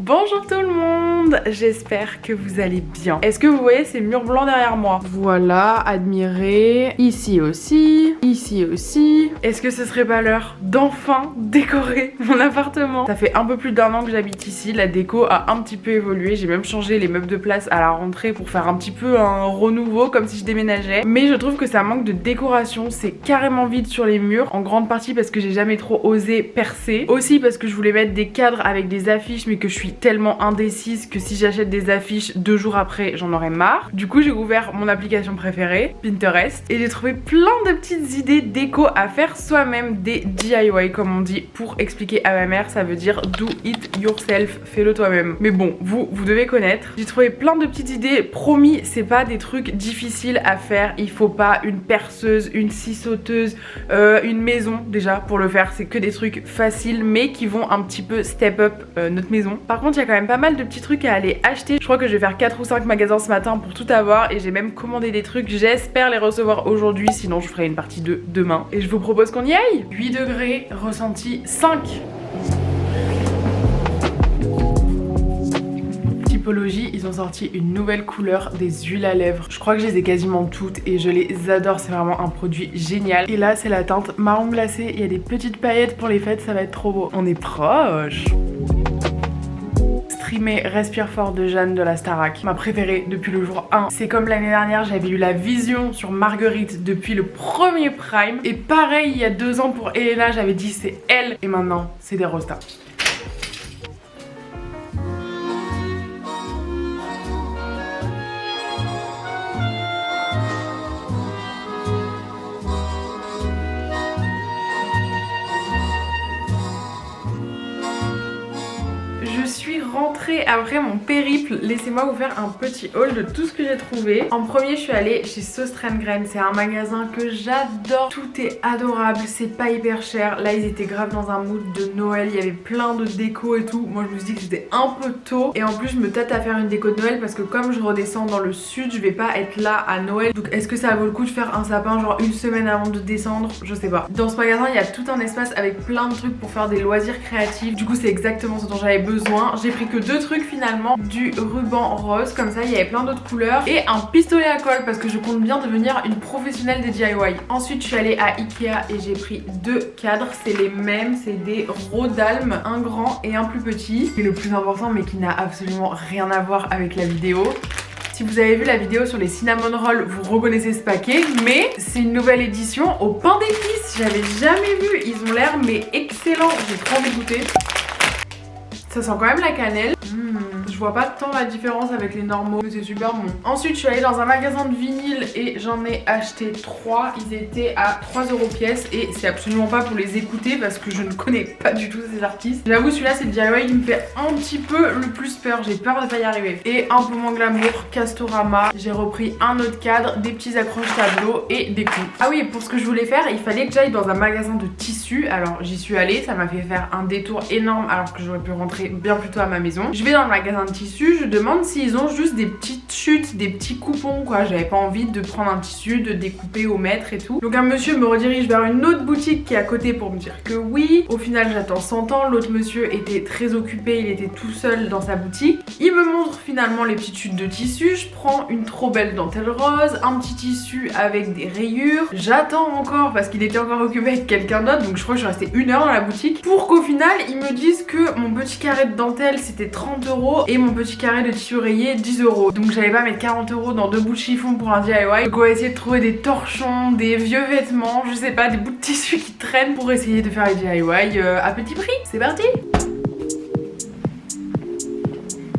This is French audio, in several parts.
Bonjour tout le monde, j'espère que vous allez bien. Est-ce que vous voyez ces murs blancs derrière moi? Voilà, admirez. Ici aussi, ici aussi. Est-ce que ce serait pas l'heure d'enfin décorer mon appartement? Ça fait un peu plus d'un an que j'habite ici, la déco a un petit peu évolué. J'ai même changé les meubles de place à la rentrée pour faire un petit peu un renouveau comme si je déménageais. Mais je trouve que ça manque de décoration, c'est carrément vide sur les murs. En grande partie parce que j'ai jamais trop osé percer. Aussi parce que je voulais mettre des cadres avec des affiches mais que je suis tellement indécise que si j'achète des affiches 2 jours après j'en aurais marre. Du coup j'ai ouvert mon application préférée, Pinterest, et j'ai trouvé plein de petites idées déco à faire soi-même, des DIY comme on dit. Pour expliquer à ma mère, ça veut dire do it yourself, fais-le toi-même. Mais bon, vous devez connaître. J'ai trouvé plein de petites idées, promis c'est pas des trucs difficiles à faire, il faut pas une perceuse, une scie sauteuse, une maison déjà pour le faire, c'est que des trucs faciles mais qui vont un petit peu step up notre maison. Par contre il y a quand même pas mal de petits trucs à aller acheter. Je crois que je vais faire 4 ou 5 magasins ce matin pour tout avoir et j'ai même commandé des trucs, j'espère les recevoir aujourd'hui, sinon je ferai une partie 2 demain. Et je vous propose qu'on y aille. 8 degrés, ressenti 5. Typologie, ils ont sorti une nouvelle couleur des huiles à lèvres. Je crois que je les ai quasiment toutes et je les adore, c'est vraiment un produit génial. Et là c'est la teinte marron glacé, il y a des petites paillettes pour les fêtes, ça va être trop beau. On est proche. Streamer Respire Fort de Jeanne de la Starac, ma préférée depuis le jour 1. C'est comme l'année dernière, j'avais eu la vision sur Marguerite depuis le premier Prime. Et pareil, il y a 2 ans pour Elena, j'avais dit c'est elle. Et maintenant, c'est des Rosta. Rentrée après mon périple, laissez-moi vous faire un petit haul de tout ce que j'ai trouvé. En premier je suis allée chez Sauce Graine, c'est un magasin que j'adore, tout est adorable, c'est pas hyper cher. Là ils étaient grave dans un mood de Noël, il y avait plein de déco et tout. Moi je me suis dit que c'était un peu tôt et en plus je me tâte à faire une déco de Noël parce que comme je redescends dans le sud, je vais pas être là à Noël. Donc est-ce que ça vaut le coup de faire un sapin genre une semaine avant de descendre? Je sais pas. Dans ce magasin il y a tout un espace avec plein de trucs pour faire des loisirs créatifs. Du coup c'est exactement ce dont j'avais besoin. J'ai pris que 2 trucs finalement, du ruban rose comme ça, il y avait plein d'autres couleurs et un pistolet à colle parce que je compte bien devenir une professionnelle des DIY. Ensuite je suis allée à Ikea et j'ai pris 2 cadres, c'est les mêmes, c'est des Rodalm, un grand et un plus petit. Et le plus important mais qui n'a absolument rien à voir avec la vidéo. Si vous avez vu la vidéo sur les cinnamon rolls, vous reconnaissez ce paquet, mais c'est une nouvelle édition au pain d'épices. J'avais jamais vu, ils ont l'air mais excellents, j'ai trop envie de goûter. Ça sent quand même la cannelle. Je vois pas tant la différence avec les normaux, mais c'est super bon. Ensuite je suis allée dans un magasin de vinyle et j'en ai acheté 3. Ils étaient à 3 € pièce et c'est absolument pas pour les écouter parce que je ne connais pas du tout ces artistes. J'avoue celui-là c'est le DIY qui me fait un petit peu le plus peur, j'ai peur de pas y arriver. Et un peu moins glamour, Castorama. J'ai repris un autre cadre, des petits accroches tableaux et des clous. Ah oui, et pour ce que je voulais faire, il fallait que j'aille dans un magasin de tissus. Alors j'y suis allée, ça m'a fait faire un détour énorme alors que j'aurais pu rentrer bien plus tôt à ma maison. Je vais dans le magasin de tissus, je demande s'ils ont juste des petites chutes, des petits coupons quoi. J'avais pas envie de prendre un tissu, de découper au mètre et tout. Donc un monsieur me redirige vers une autre boutique qui est à côté pour me dire que oui. Au final j'attends 100 ans, l'autre monsieur était très occupé, il était tout seul dans sa boutique. Il me montre finalement les petites chutes de tissu, je prends une trop belle dentelle rose, un petit tissu avec des rayures. J'attends encore parce qu'il était encore occupé avec quelqu'un d'autre, donc je crois que je suis restée 1 heure dans la boutique pour qu'au final ils me disent que mon petit carré de dentelle c'était 30 € et mon petit carré de tissu rayé 10 €. Donc j'allais pas mettre 40 € dans 2 bouts de chiffon pour un DIY. Donc on va essayer de trouver des torchons, des vieux vêtements, je sais pas, des bouts de tissu qui traînent pour essayer de faire les DIY à petit prix. C'est parti!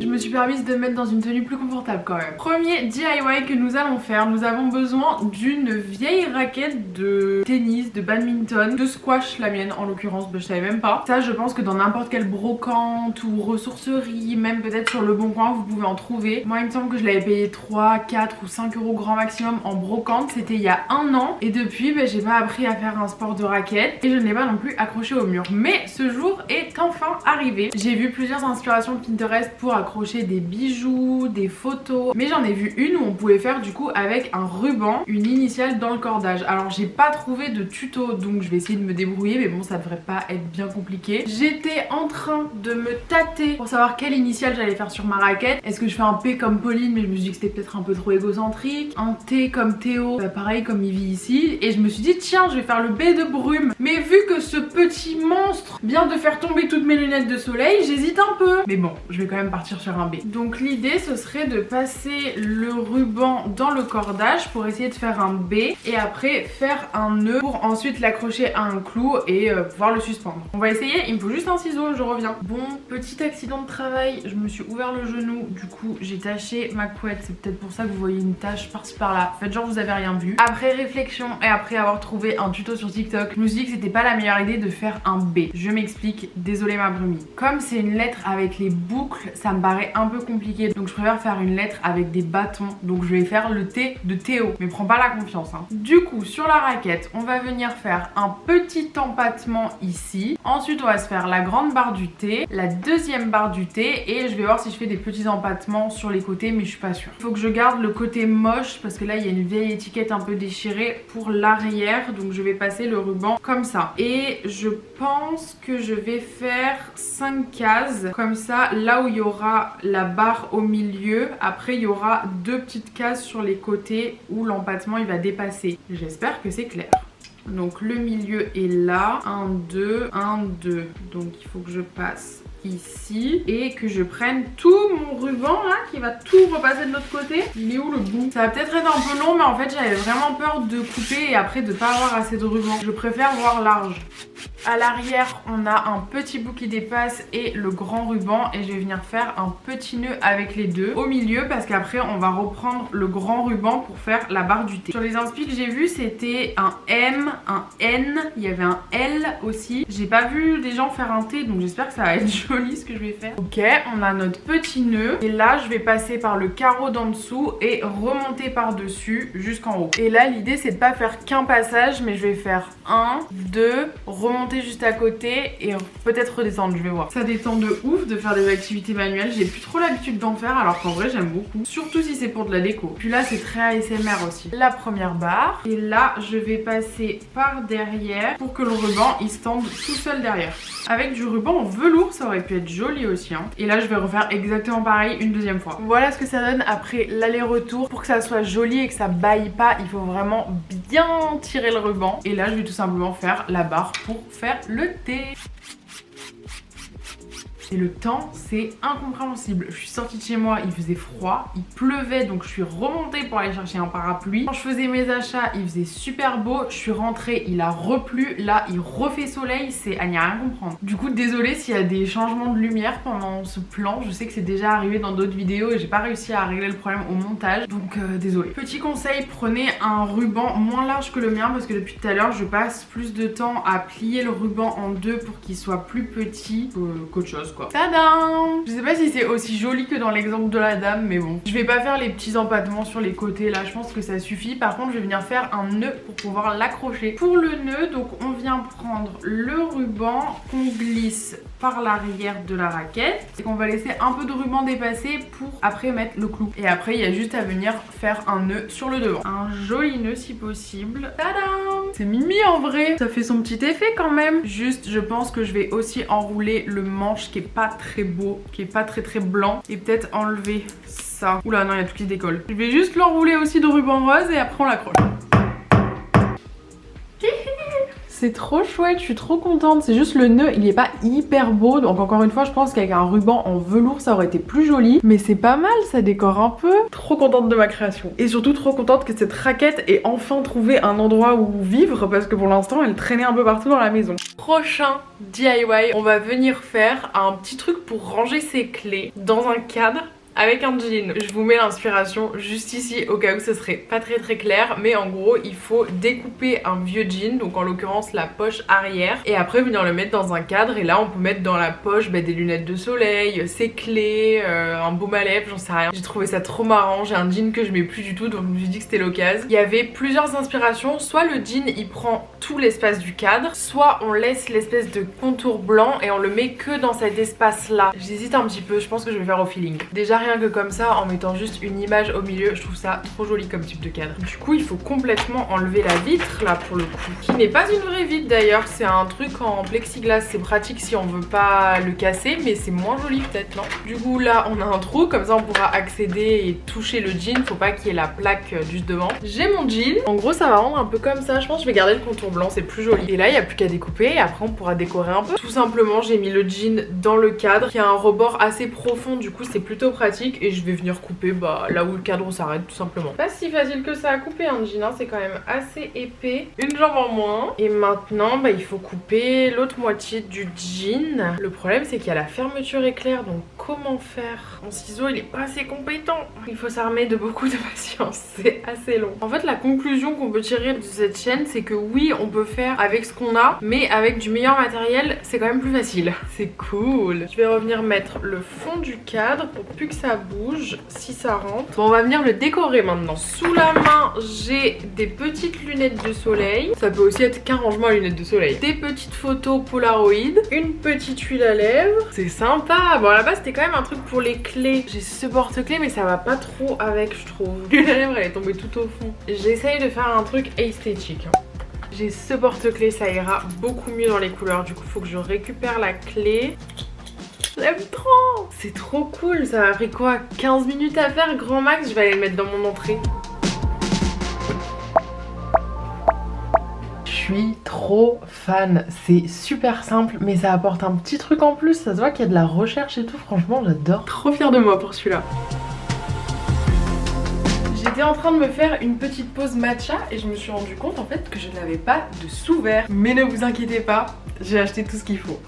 Je me suis permise de me mettre dans une tenue plus confortable quand même. Premier DIY que nous allons faire, nous avons besoin d'une vieille raquette de tennis, de badminton, de squash, la mienne en l'occurrence, je savais même pas. Ça je pense que dans n'importe quelle brocante ou ressourcerie, même peut-être sur le bon coin vous pouvez en trouver. Moi il me semble que je l'avais payé 3, 4 ou 5 € grand maximum en brocante, c'était il y a 1 an et depuis j'ai pas appris à faire un sport de raquette et je ne l'ai pas non plus accroché au mur. Mais ce jour est enfin arrivé. J'ai vu plusieurs inspirations Pinterest pour accrocher accrocher des bijoux, des photos. Mais j'en ai vu une où on pouvait faire du coup avec un ruban, une initiale dans le cordage. Alors j'ai pas trouvé de tuto, donc je vais essayer de me débrouiller, mais bon, ça devrait pas être bien compliqué. J'étais en train de me tâter pour savoir quelle initiale j'allais faire sur ma raquette. Est-ce que je fais un P comme Pauline, mais je me suis dit que c'était peut-être un peu trop égocentrique. Un T comme Théo, bah pareil comme il vit ici. Et je me suis dit tiens, je vais faire le B de Brume. Mais vu que ce petit monstre vient de faire tomber toutes mes lunettes de soleil, j'hésite un peu. Mais bon, je vais quand même partir sur un B. Donc l'idée ce serait de passer le ruban dans le cordage pour essayer de faire un B et après faire un nœud pour ensuite l'accrocher à un clou et pouvoir le suspendre. On va essayer, il me faut juste un ciseau, je reviens. Bon, petit accident de travail, je me suis ouvert le genou, du coup j'ai taché ma couette, c'est peut-être pour ça que vous voyez une tache par-ci par-là. Faites genre vous avez rien vu. Après réflexion et après avoir trouvé un tuto sur TikTok, je me suis dit que c'était pas la meilleure idée de faire un B. Je m'explique, désolée ma brumie. Comme c'est une lettre avec les boucles, ça me paraît un peu compliqué, donc je préfère faire une lettre avec des bâtons. Donc je vais faire le T de Théo, mais prends pas la confiance hein. Du coup sur la raquette, on va venir faire un petit empattement ici. Ensuite on va se faire la grande barre du T, la deuxième barre du T et je vais voir si je fais des petits empattements sur les côtés, mais je suis pas sûre. Il faut que je garde le côté moche parce que là il y a une vieille étiquette un peu déchirée pour l'arrière, donc je vais passer le ruban comme ça. Et je pense que je vais faire 5 cases comme ça, là où il y aura la barre au milieu, après il y aura 2 petites cases sur les côtés où l'empattement il va dépasser. J'espère que c'est clair. Donc le milieu est là, 1, 2, 1, 2. Donc il faut que je passe ici et que je prenne tout mon ruban là qui va tout repasser de l'autre côté. Il est où le bout? Ça va peut-être être un peu long, mais en fait j'avais vraiment peur de couper et après de pas avoir assez de ruban. Je préfère voir large. À l'arrière on a un petit bout qui dépasse et le grand ruban et je vais venir faire un petit nœud avec les deux au milieu parce qu'après on va reprendre le grand ruban pour faire la barre du T. Sur les inspi que j'ai vu c'était un M, un N, il y avait un L aussi. J'ai pas vu des gens faire un T, donc j'espère que ça va être joli ce que je vais faire. Ok, on a notre petit nœud et là je vais passer par le carreau d'en dessous et remonter par dessus jusqu'en haut. Et là l'idée c'est de pas faire qu'un passage, mais je vais faire 1, 2, remonter juste à côté et peut-être redescendre, je vais voir. Ça détend de ouf de faire des activités manuelles, j'ai plus trop l'habitude d'en faire alors qu'en vrai j'aime beaucoup, surtout si c'est pour de la déco. Puis là c'est très ASMR aussi. La première barre et là je vais passer par derrière pour que le ruban il se tende tout seul derrière. Avec du ruban en velours ça aurait pu être joli aussi hein. Et là je vais refaire exactement pareil une deuxième fois. Voilà ce que ça donne après l'aller-retour. Pour que ça soit joli et que ça baille pas, il faut vraiment bien tirer le ruban. Et là je vais tout simplement faire la barre pour faire le T. Et le temps, c'est incompréhensible. Je suis sortie de chez moi, il faisait froid, il pleuvait, donc je suis remontée pour aller chercher un parapluie. Quand je faisais mes achats, il faisait super beau. Je suis rentrée, il a replu. Là, il refait soleil, c'est à n'y rien comprendre. Du coup, désolée s'il y a des changements de lumière pendant ce plan. Je sais que c'est déjà arrivé dans d'autres vidéos et j'ai pas réussi à régler le problème au montage. Donc, désolée. Petit conseil, prenez un ruban moins large que le mien parce que depuis tout à l'heure, je passe plus de temps à plier le ruban en deux pour qu'il soit plus petit qu'autre chose. Tadam! Je sais pas si c'est aussi joli que dans l'exemple de la dame, mais bon. Je vais pas faire les petits empattements sur les côtés là, je pense que ça suffit. Par contre, je vais venir faire un nœud pour pouvoir l'accrocher. Pour le nœud, donc on vient prendre le ruban qu'on glisse par l'arrière de la raquette et qu'on va laisser un peu de ruban dépasser pour après mettre le clou. Et après, il y a juste à venir faire un nœud sur le devant. Un joli nœud si possible. Tadam! C'est mimi en vrai. Ça fait son petit effet quand même. Juste, je pense que je vais aussi enrouler le manche qui est pas très beau, qui est pas très blanc, et peut-être enlever ça. Oula non, il y a tout qui décolle. Je vais juste l'enrouler aussi de ruban rose et après on l'accroche. C'est trop chouette, je suis trop contente. C'est juste le nœud, il est pas hyper beau. Donc encore une fois, je pense qu'avec un ruban en velours, ça aurait été plus joli. Mais c'est pas mal, ça décore un peu. Trop contente de ma création. Et surtout trop contente que cette raquette ait enfin trouvé un endroit où vivre. Parce que pour l'instant, elle traînait un peu partout dans la maison. Prochain DIY, on va venir faire un petit truc pour ranger ses clés dans un cadre avec un jean. Je vous mets l'inspiration juste ici au cas où ce serait pas très clair, mais en gros il faut découper un vieux jean, donc en l'occurrence la poche arrière, et après venir le mettre dans un cadre, et là on peut mettre dans la poche des lunettes de soleil, ses clés, un baume à lèvres, j'en sais rien. J'ai trouvé ça trop marrant, j'ai un jean que je mets plus du tout, donc je me suis dit que c'était l'occasion. Il y avait plusieurs inspirations, soit le jean il prend tout l'espace du cadre, soit on laisse l'espèce de contour blanc et on le met que dans cet espace là. J'hésite un petit peu, je pense que je vais faire au feeling. Déjà rien que comme ça, en mettant juste une image au milieu, je trouve ça trop joli comme type de cadre. Du coup il faut complètement enlever la vitre là pour le coup, qui n'est pas une vraie vitre d'ailleurs, c'est un truc en plexiglas. C'est pratique si on veut pas le casser, mais c'est moins joli peut-être, non? Du coup là on a un trou, comme ça on pourra accéder et toucher le jean, faut pas qu'il y ait la plaque juste devant. J'ai mon jean, en gros ça va rendre un peu comme ça, je pense que je vais garder le contour blanc, c'est plus joli. Et là il n'y a plus qu'à découper et après on pourra décorer un peu. Tout simplement j'ai mis le jean dans le cadre qui a un rebord assez profond, du coup c'est plutôt pratique, et je vais venir couper là où le cadre s'arrête tout simplement. Pas si facile que ça à couper un jean, hein, c'est quand même assez épais. Une jambe en moins. Et maintenant il faut couper l'autre moitié du jean. Le problème c'est qu'il y a la fermeture éclair, donc comment faire? Mon ciseau il est pas assez compétent. Il faut s'armer de beaucoup de patience, c'est assez long. En fait la conclusion qu'on peut tirer de cette chaîne c'est que oui on peut faire avec ce qu'on a, mais avec du meilleur matériel c'est quand même plus facile. C'est cool. Je vais revenir mettre le fond du cadre pour plus que ça bouge, si ça rentre. Bon on va venir le décorer maintenant. Sous la main j'ai des petites lunettes de soleil, ça peut aussi être qu'un rangement à lunettes de soleil, des petites photos Polaroid, une petite huile à lèvres, c'est sympa. Bon à la base c'était quand même un truc pour les clés, j'ai ce porte-clés mais ça va pas trop avec je trouve. L'huile à lèvres elle est tombée tout au fond. J'essaye de faire un truc esthétique. J'ai ce porte-clés, ça ira beaucoup mieux dans les couleurs, du coup faut que je récupère la clé. J'aime trop, c'est trop cool. Ça m'a pris quoi, 15 minutes à faire grand max. Je vais aller le mettre dans mon entrée. Je suis trop fan, c'est super simple mais ça apporte un petit truc en plus, ça se voit qu'il y a de la recherche et tout, franchement j'adore. Trop fière de moi pour celui-là. J'étais en train de me faire une petite pause matcha et je me suis rendu compte en fait que je n'avais pas de sous-verre. Mais ne vous inquiétez pas, j'ai acheté tout ce qu'il faut.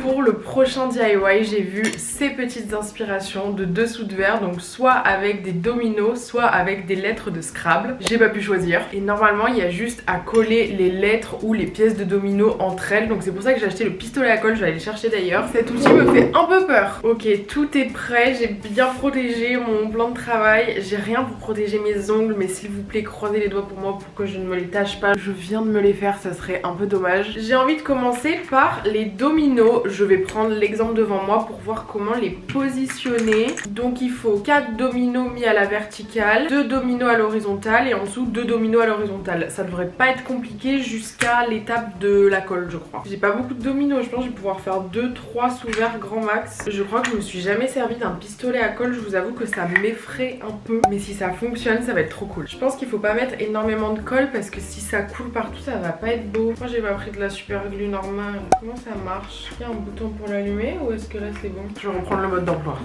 Pour le prochain DIY, j'ai vu ces petites inspirations de dessous de verre, donc soit avec des dominos, soit avec des lettres de Scrabble. J'ai pas pu choisir. Et normalement, il y a juste à coller les lettres ou les pièces de dominos entre elles. Donc c'est pour ça que j'ai acheté le pistolet à colle, je vais aller le chercher d'ailleurs. Cet outil me fait un peu peur. Ok, tout est prêt, j'ai bien protégé mon plan de travail. J'ai rien pour protéger mes ongles, mais s'il vous plaît, croisez les doigts pour moi pour que je ne me les tâche pas. Je viens de me les faire, ça serait un peu dommage. J'ai envie de commencer par les dominos. Je vais prendre l'exemple devant moi pour voir comment les positionner. Donc il faut 4 dominos mis à la verticale, 2 dominos à l'horizontale et en dessous 2 dominos à l'horizontale. Ça devrait pas être compliqué jusqu'à l'étape de la colle je crois. J'ai pas beaucoup de dominos, je pense que je vais pouvoir faire 2-3 sous-verts grand max. Je crois que je me suis jamais servi d'un pistolet à colle, je vous avoue que ça m'effraie un peu. Mais si ça fonctionne ça va être trop cool. Je pense qu'il faut pas mettre énormément de colle parce que si ça coule partout ça va pas être beau. Moi j'ai pas pris de la super glue normale. Comment ça marche? Il y a un bouton pour l'allumer ou est-ce que là c'est bon? Je vais reprendre le mode d'emploi.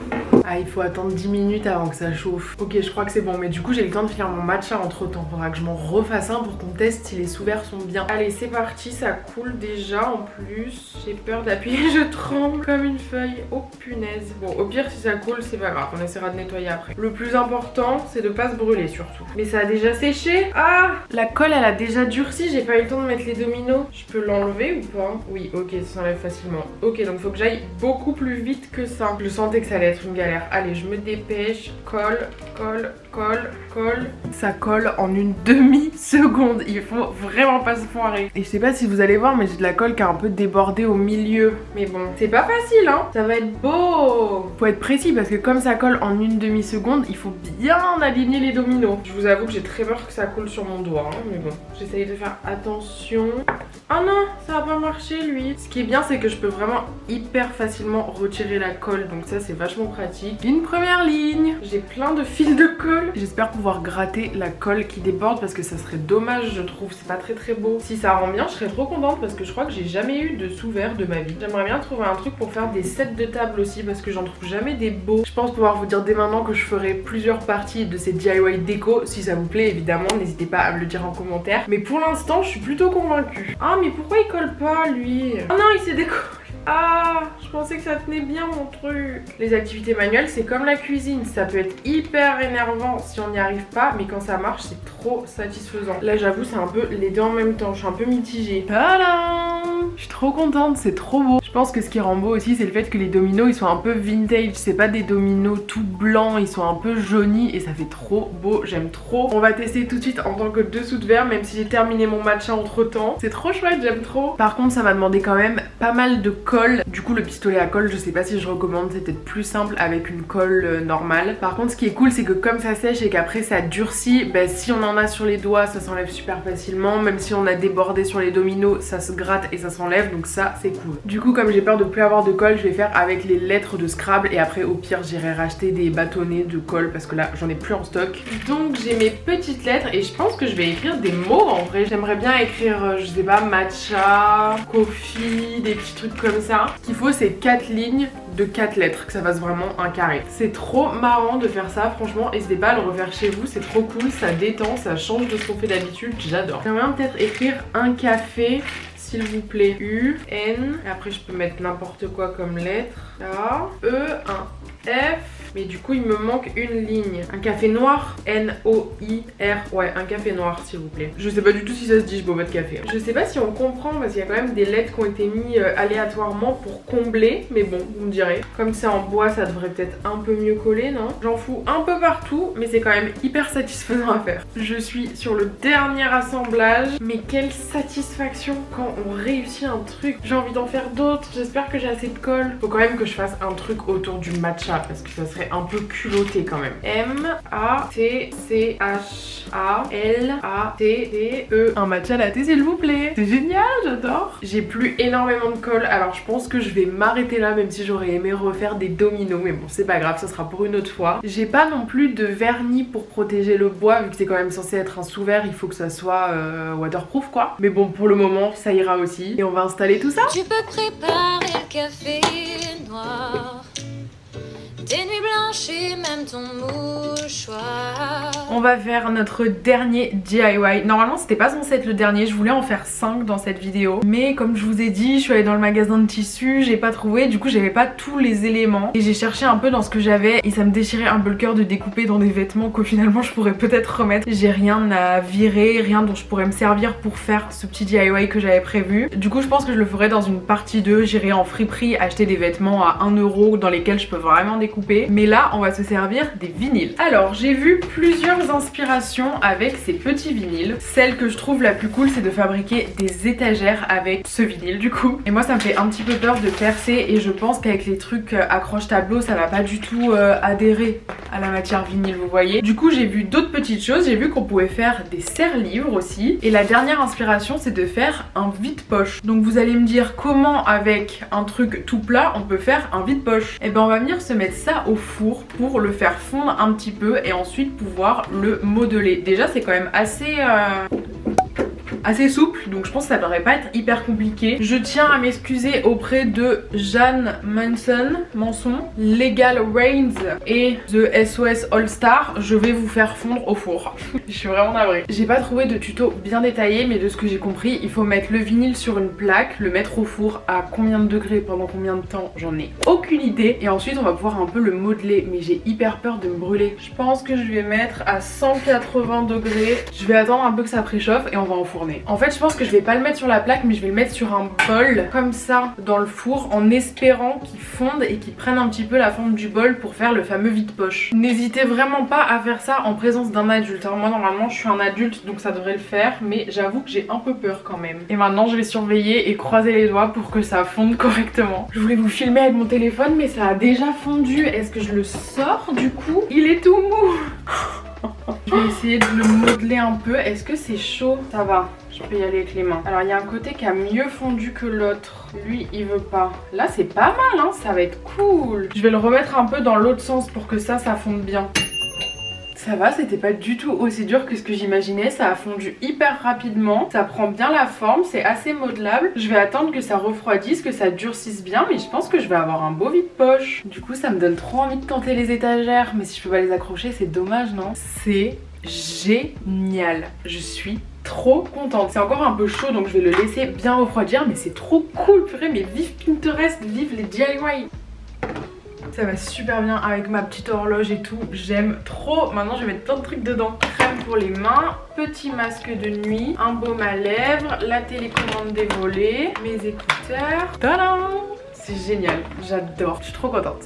Ah il faut attendre 10 minutes avant que ça chauffe. Ok je crois que c'est bon, mais du coup j'ai le temps de finir mon matcha entre temps. Faudra que je m'en refasse un pour qu'on teste si les sous-verts sont bien. Allez c'est parti, ça coule déjà en plus. J'ai peur d'appuyer, je tremble comme une feuille. Oh punaise. Bon au pire si ça coule c'est pas grave, on essaiera de nettoyer après. Le plus important c'est de pas se brûler surtout. Mais ça a déjà séché. Ah la colle elle a déjà durci, j'ai pas eu le temps de mettre les dominos. Je peux l'enlever ou pas? Oui ok ça s'enlève facilement. Ok donc faut que j'aille beaucoup plus vite que ça. Je sentais que ça allait être une galère. Allez je me dépêche. Colle, colle, colle, colle. Ça colle en une demi-seconde. Il faut vraiment pas se foirer. Et je sais pas si vous allez voir mais j'ai de la colle qui a un peu débordé au milieu. Mais bon c'est pas facile hein. Ça va être beau. Faut être précis parce que comme ça colle en une demi-seconde il faut bien aligner les dominos. Je vous avoue que j'ai très peur que ça coule sur mon doigt hein. Mais bon j'essaye de faire attention. Ah non ça va pas marcher lui. Ce qui est bien c'est que je peux vraiment hyper facilement retirer la colle, donc ça c'est vachement pratique. Une première ligne, j'ai plein de fils de colle. colle. J'espère pouvoir gratter la colle qui déborde parce que ça serait dommage, je trouve. C'est pas très beau. Si ça rend bien, je serais trop contente parce que je crois que j'ai jamais eu de sous-verre de ma vie. J'aimerais bien trouver un truc pour faire des sets de table aussi parce que j'en trouve jamais des beaux. Je pense pouvoir vous dire dès maintenant que je ferai plusieurs parties de ces DIY déco. Si ça vous plaît, évidemment, n'hésitez pas à me le dire en commentaire. Mais pour l'instant, je suis plutôt convaincue. Ah, mais pourquoi il colle pas, lui? Oh non, il s'est décollé. Ah, je pensais que ça tenait bien mon truc. Les activités manuelles, c'est comme la cuisine. Ça peut être hyper énervant si on n'y arrive pas, mais quand ça marche, c'est trop satisfaisant. Là, j'avoue, c'est un peu les deux en même temps. Je suis un peu mitigée. Tadam! Je suis trop contente, c'est trop beau. Je pense que ce qui rend beau aussi, c'est le fait que les dominos, ils sont un peu vintage. C'est pas des dominos tout blancs, ils sont un peu jaunis et ça fait trop beau. J'aime trop. On va tester tout de suite en tant que dessous de verre, même si j'ai terminé mon matcha entre temps. C'est trop chouette, j'aime trop. Par contre, ça va demander quand même pas mal de colle. Du coup, le pistolet à colle, je sais pas si je recommande, c'est peut-être plus simple avec une colle normale. Par contre, ce qui est cool, c'est que comme ça sèche et qu'après ça durcit, bah, si on en a sur les doigts, ça s'enlève super facilement. Même si on a débordé sur les dominos, ça se gratte et ça s'enlève, donc ça c'est cool. Du coup, comme j'ai peur de plus avoir de colle, je vais faire avec les lettres de Scrabble et après au pire j'irai racheter des bâtonnets de colle parce que là j'en ai plus en stock. Donc j'ai mes petites lettres et je pense que je vais écrire des mots en vrai. J'aimerais bien écrire, je sais pas, matcha, coffee, des petits trucs comme ça. Ce qu'il faut, c'est 4 lignes de 4 lettres, que ça fasse vraiment un carré. C'est trop marrant de faire ça, franchement, n'hésitez pas à le refaire chez vous, c'est trop cool, ça détend, ça change de ce qu'on fait d'habitude, j'adore. J'aimerais bien peut-être écrire un café, s'il vous plaît, U, N, et après je peux mettre n'importe quoi comme lettre, A, E, un F, mais du coup il me manque une ligne. Un café noir, N-O-I-R, ouais, un café noir s'il vous plaît. Je sais pas du tout si ça se dit, je bois pas de café. Je sais pas si on comprend parce qu'il y a quand même des lettres qui ont été mises aléatoirement pour combler, mais bon, vous me direz. Comme c'est en bois, ça devrait peut-être un peu mieux coller, non? J'en fous un peu partout, mais c'est quand même hyper satisfaisant à faire. Je suis sur le dernier assemblage, mais quelle satisfaction quand on réussit un truc. J'ai envie d'en faire d'autres, j'espère que j'ai assez de colle. Faut quand même que je fasse un truc autour du matcha parce que ça serait un peu culotté quand même. M-A-T-C-H-A-L-A-T-T-E. Un matcha latte s'il vous plaît. C'est génial, j'adore. J'ai plus énormément de colle, alors je pense que je vais m'arrêter là même si j'aurais aimé refaire des dominos. Mais bon, c'est pas grave, ça sera pour une autre fois. J'ai pas non plus de vernis pour protéger le bois vu que c'est quand même censé être un sous-verre. Il faut que ça soit waterproof quoi. Mais bon, pour le moment, ça ira aussi. Et on va installer tout ça. Tu peux préparer le café noir, tes nuits blanches et même ton mouchoir. On va faire notre dernier DIY. Normalement c'était pas censé être le dernier, je voulais en faire 5 dans cette vidéo. Mais comme je vous ai dit, je suis allée dans le magasin de tissus, j'ai pas trouvé, du coup j'avais pas tous les éléments. Et j'ai cherché un peu dans ce que j'avais et ça me déchirait un peu le cœur de découper dans des vêtements qu'au finalement je pourrais peut-être remettre. J'ai rien à virer, rien dont je pourrais me servir pour faire ce petit DIY que j'avais prévu. Du coup je pense que je le ferai dans une partie 2, j'irai en friperie acheter des vêtements à 1 € dans lesquels je peux vraiment découper. Mais là on va se servir des vinyles. Alors j'ai vu plusieurs inspirations avec ces petits vinyles. Celle que je trouve la plus cool c'est de fabriquer des étagères avec ce vinyle du coup. Et moi ça me fait un petit peu peur de percer et je pense qu'avec les trucs accroche tableau ça va pas du tout adhérer à la matière vinyle, vous voyez. Du coup j'ai vu d'autres petites choses, j'ai vu qu'on pouvait faire des serre-livres aussi. Et la dernière inspiration c'est de faire un vide-poche. Donc vous allez me dire comment avec un truc tout plat on peut faire un vide-poche. Et ben on va venir se mettre ça au four pour le faire fondre un petit peu et ensuite pouvoir le modeler. Déjà c'est quand même assez souple, donc je pense que ça devrait pas être hyper compliqué. Je tiens à m'excuser auprès de Jeanne Manson, Legal Reigns et The SOS All Star. Je vais vous faire fondre au four. Je suis vraiment navrée. J'ai pas trouvé de tuto bien détaillé, mais de ce que j'ai compris, il faut mettre le vinyle sur une plaque, le mettre au four à combien de degrés, pendant combien de temps, j'en ai aucune idée. Et ensuite on va pouvoir un peu le modeler, mais j'ai hyper peur de me brûler. Je pense que je vais mettre à 180 degrés. Je vais attendre un peu que ça préchauffe et on va enfourner. En fait je pense que je vais pas le mettre sur la plaque mais je vais le mettre sur un bol comme ça dans le four en espérant qu'il fonde et qu'il prenne un petit peu la forme du bol pour faire le fameux vide-poche. N'hésitez vraiment pas à faire ça en présence d'un adulte. Alors moi normalement je suis un adulte donc ça devrait le faire, mais j'avoue que j'ai un peu peur quand même. Et maintenant je vais surveiller et croiser les doigts pour que ça fonde correctement. Je voulais vous filmer avec mon téléphone mais ça a déjà fondu. Est-ce que je le sors du coup? Il est tout mou. Je vais essayer de le modeler un peu. Est-ce que c'est chaud? Ça va, je peux y aller avec les mains. Alors il y a un côté qui a mieux fondu que l'autre. Lui il veut pas. Là c'est pas mal hein, ça va être cool. Je vais le remettre un peu dans l'autre sens pour que ça fonde bien. Ça va, c'était pas du tout aussi dur que ce que j'imaginais, ça a fondu hyper rapidement, ça prend bien la forme, c'est assez modelable. Je vais attendre que ça refroidisse, que ça durcisse bien, mais je pense que je vais avoir un beau vide-poche. Du coup ça me donne trop envie de tenter les étagères, mais si je peux pas les accrocher c'est dommage, non? C'est génial, je suis trop contente. C'est encore un peu chaud donc je vais le laisser bien refroidir, mais c'est trop cool, purée, mais vive Pinterest, vive les DIY. Ça va super bien avec ma petite horloge et tout, j'aime trop. Maintenant je vais mettre plein de trucs dedans. Crème pour les mains, petit masque de nuit, un baume à lèvres, la télécommande des volets, mes écouteurs. Tadam! C'est génial, j'adore, je suis trop contente.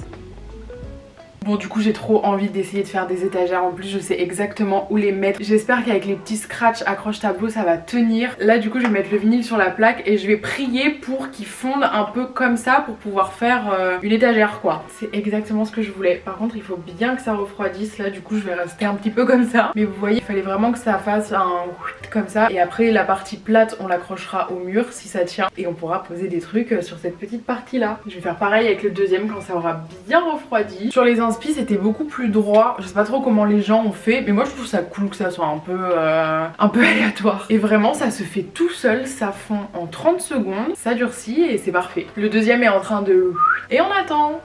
Bon, du coup j'ai trop envie d'essayer de faire des étagères. En plus je sais exactement où les mettre. J'espère qu'avec les petits scratchs accroche tableau ça va tenir. Là du coup je vais mettre le vinyle sur la plaque et je vais prier pour qu'il fonde un peu comme ça pour pouvoir faire une étagère quoi. C'est exactement ce que je voulais. Par contre il faut bien que ça refroidisse. Là du coup je vais rester un petit peu comme ça. Mais vous voyez il fallait vraiment que ça fasse un comme ça. Et après la partie plate on l'accrochera au mur si ça tient. Et on pourra poser des trucs sur cette petite partie là. Je vais faire pareil avec le deuxième quand ça aura bien refroidi. Sur les c'était beaucoup plus droit, je sais pas trop comment les gens ont fait, mais moi je trouve ça cool que ça soit un peu aléatoire. Et vraiment ça se fait tout seul, ça fond en 30 secondes, ça durcit et c'est parfait. Le deuxième est en train de... Et on attend.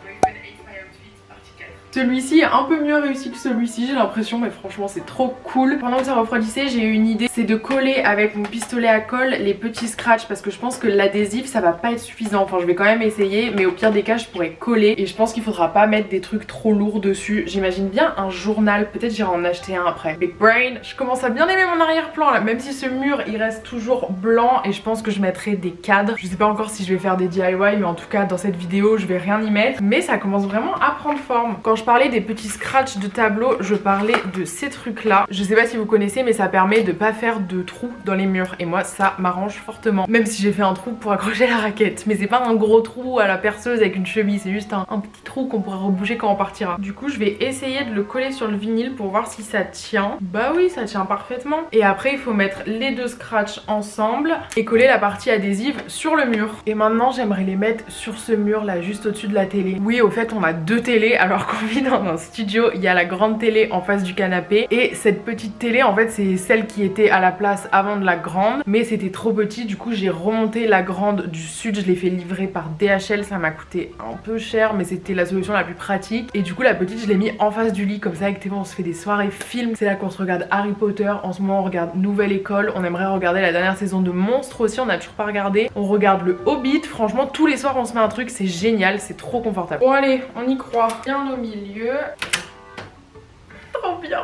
Celui-ci est un peu mieux réussi que celui-ci j'ai l'impression, mais franchement c'est trop cool. Pendant que ça refroidissait j'ai eu une idée, c'est de coller avec mon pistolet à colle les petits scratchs parce que je pense que l'adhésif ça va pas être suffisant. Enfin je vais quand même essayer, mais au pire des cas je pourrais coller et je pense qu'il faudra pas mettre des trucs trop lourds dessus. J'imagine bien un journal, peut-être j'irai en acheter un après. Big brain, je commence à bien aimer mon arrière-plan là, même si ce mur il reste toujours blanc et je pense que je mettrai des cadres. Je sais pas encore si je vais faire des DIY, mais en tout cas dans cette vidéo je vais rien y mettre, mais ça commence vraiment à prendre forme. Quand je parlais des petits scratchs de tableau, je parlais de ces trucs là. Je sais pas si vous connaissez, mais ça permet de pas faire de trous dans les murs et moi ça m'arrange fortement. Même si j'ai fait un trou pour accrocher la raquette, mais c'est pas un gros trou à la perceuse avec une cheville, c'est juste un petit trou qu'on pourra rebouger quand on partira. Du coup je vais essayer de le coller sur le vinyle pour voir si ça tient. Bah oui, ça tient parfaitement. Et après il faut mettre les deux scratchs ensemble et coller la partie adhésive sur le mur. Et maintenant j'aimerais les mettre sur ce mur là juste au-dessus de la télé. Oui, au fait on a deux télés alors qu'on vit dans un studio. Il y a la grande télé en face du canapé et cette petite télé en fait c'est celle qui était à la place avant de la grande, mais c'était trop petit. Du coup j'ai remonté la grande du sud, je l'ai fait livrer par DHL, ça m'a coûté un peu cher mais c'était la solution la plus pratique. Et du coup la petite je l'ai mis en face du lit, comme ça avec Théo on se fait des soirées films. C'est là qu'on se regarde Harry Potter, en ce moment on regarde Nouvelle École, on aimerait regarder la dernière saison de Monstres aussi, on a toujours pas regardé. On regarde le Hobbit, franchement tous les soirs on se met un truc, c'est génial, c'est trop confortable. Bon allez, on y croit. Bien au milieu. Trop bien.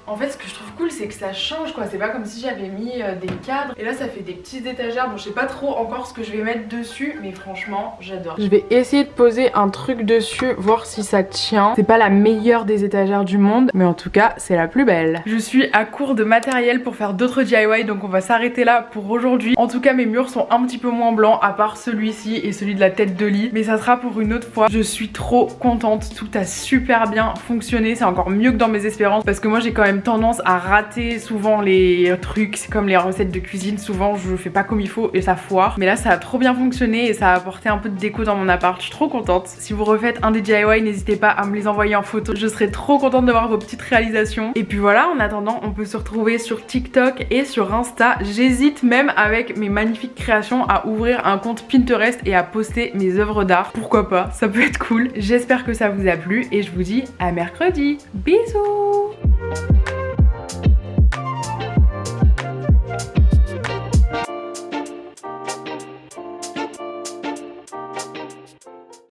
En fait ce que je trouve cool c'est que ça change quoi, c'est pas comme si j'avais mis des cadres et là ça fait des petites étagères. Bon je sais pas trop encore ce que je vais mettre dessus mais franchement j'adore. Je vais essayer de poser un truc dessus, voir si ça tient. C'est pas la meilleure des étagères du monde mais en tout cas c'est la plus belle. Je suis à court de matériel pour faire d'autres DIY donc on va s'arrêter là pour aujourd'hui. En tout cas mes murs sont un petit peu moins blancs à part celui-ci et celui de la tête de lit, mais ça sera pour une autre fois. Je suis trop contente, tout a super bien fonctionné, c'est encore mieux que dans mes espérances parce que moi j'ai quand même tendance à rater souvent les trucs, c'est comme les recettes de cuisine, souvent je fais pas comme il faut et ça foire, mais là ça a trop bien fonctionné et ça a apporté un peu de déco dans mon appart. Je suis trop contente. Si vous refaites un des DIY n'hésitez pas à me les envoyer en photo, je serai trop contente de voir vos petites réalisations. Et puis voilà, en attendant on peut se retrouver sur TikTok et sur Insta. J'hésite même avec mes magnifiques créations à ouvrir un compte Pinterest et à poster mes œuvres d'art, pourquoi pas, ça peut être cool. J'espère que ça vous a plu et je vous dis à mercredi. Bisous.